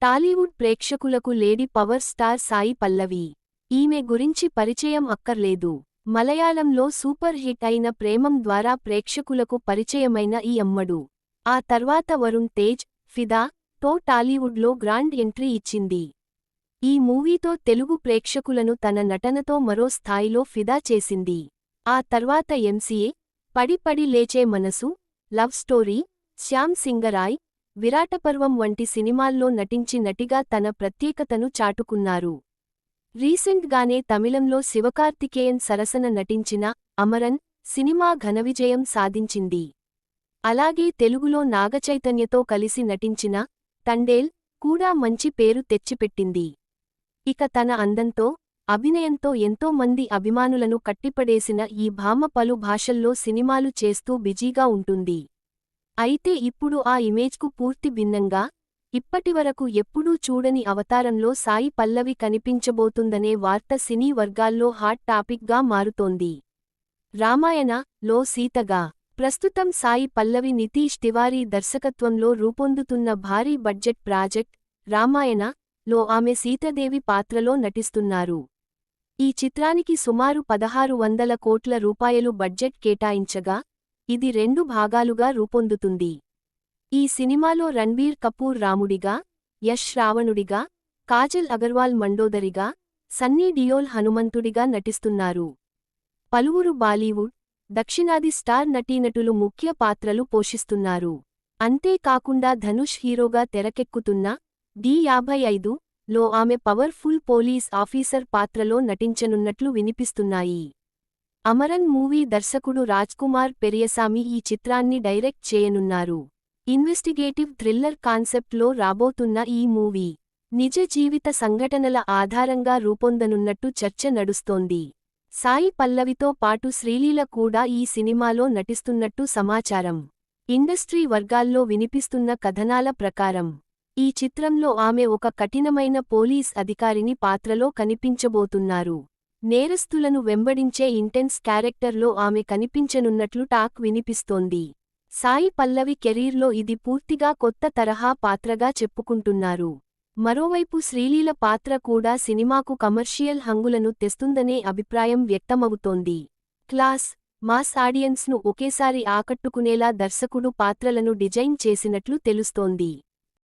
టాలీవుడ్ ప్రేక్షకులకు lady power star Sai Pallavi. ఈమె గురించి పరిచయం అక్కర్లేదు. మలయాళంలో సూపర్ హిట్ అయిన ప్రేమం ద్వారా ప్రేక్షకులకు పరిచయమైన ఈ అమ్మడు ఆ తర్వాత వరుణ్ తేజ్, ఫిదా తో టాలీవుడ్లో గ్రాండ్ ఎంట్రీ ఇచ్చింది. ఈ మూవీతో తెలుగు ప్రేక్షకులను తన నటనతో మరో స్థాయిలో ఫిదా చేసింది. ఆ తర్వాత ఎంసీఏ, పడి పడి లేచే మనసు, లవ్ స్టోరీ, శ్యామ్ సింగరాయ్, విరాటపర్వం వంటి సినిమాల్లో నటించి నటిగా తన ప్రత్యేకతను చాటుకున్నారు. రీసెంట్గానే తమిళంలో శివకార్తికేయన్ సరసన నటించిన అమరన్ సినిమా ఘనవిజయం సాధించింది. అలాగే తెలుగులో నాగచైతన్యతో కలిసి నటించిన తండేల్ కూడా మంచి పేరు తెచ్చిపెట్టింది. ఇక తన అందంతో, అభినయంతో ఎంతో మంది అభిమానులను కట్టిపడేసిన ఈ భామ పలు భాషల్లో సినిమాలు చేస్తూ బిజీగా ఉంటుంది. అయితే ఇప్పుడు ఆ ఇమేజ్కు పూర్తి భిన్నంగా, ఇప్పటివరకు ఎప్పుడూ చూడని అవతారంలో సాయి పల్లవి కనిపించబోతుందనే వార్త సినీ వర్గాల్లో హాట్ టాపిక్గా మారుతోంది. రామాయణ లో సీతగా ప్రస్తుతం సాయి పల్లవి నితీష్ తివారీ దర్శకత్వంలో రూపొందుతున్న భారీ బడ్జెట్ ప్రాజెక్ట్ రామాయణ లో ఆమె సీతాదేవి పాత్రలో నటిస్తున్నారు. ఈ చిత్రానికి సుమారు 1600 కోట్ల రూపాయలు బడ్జెట్ కేటాయించగా, ఇది 2 భాగాలుగా రూపొందుతుంది. ఈ సినిమాలో రణ్బీర్ కపూర్ రాముడిగా, యష్ రావణుడిగా, కాజల్ అగర్వాల్ మండోదరిగా, సన్నీ డియోల్ హనుమంతుడిగా నటిస్తున్నారు. పలువురు బాలీవుడ్, దక్షిణాది స్టార్ నటీనటులు ముఖ్య పాత్రలు పోషిస్తున్నారు. అంతేకాకుండా ధనుష్ హీరోగా తెరకెక్కుతున్న డి55 లో ఆమె పవర్ఫుల్ పోలీస్ ఆఫీసర్ పాత్రలో నటించనున్నట్లు వినిపిస్తున్నాయి. అమరన్ మూవీ దర్శకుడు రాజ్కుమార్ పెరియసామి ఈ చిత్రాన్ని డైరెక్ట్ చేయనున్నారు. ఇన్వెస్టిగేటివ్ థ్రిల్లర్ కాన్సెప్ట్లో రాబోతున్న ఈ మూవీ నిజ జీవిత సంఘటనల ఆధారంగా రూపొందనున్నట్టు చర్చ నడుస్తోంది. సాయి పల్లవితో పాటు శ్రీలీల కూడా ఈ సినిమాలో నటిస్తున్నట్టు సమాచారం. ఇండస్ట్రీ వర్గాల్లో వినిపిస్తున్న కథనాల ప్రకారం ఈ చిత్రంలో ఆమె ఒక కఠినమైన పోలీస్ అధికారిని పాత్రలో కనిపించబోతున్నారు. నేరస్తులను వెంబడించే ఇంటెన్స్ క్యారెక్టర్లో ఆమె కనిపించనున్నట్లు టాక్ వినిపిస్తోంది. సాయి పల్లవి కెరీర్లో ఇది పూర్తిగా కొత్త తరహా పాత్రగా చెప్పుకుంటున్నారు. మరోవైపు శ్రీలీల పాత్ర కూడా సినిమాకు కమర్షియల్ హంగులను తెస్తుందనే అభిప్రాయం వ్యక్తమవుతోంది. క్లాస్, మాస్ ఆడియన్స్ను ఒకేసారి ఆకట్టుకునేలా దర్శకుడు పాత్రలను డిజైన్ చేసినట్లు తెలుస్తోంది.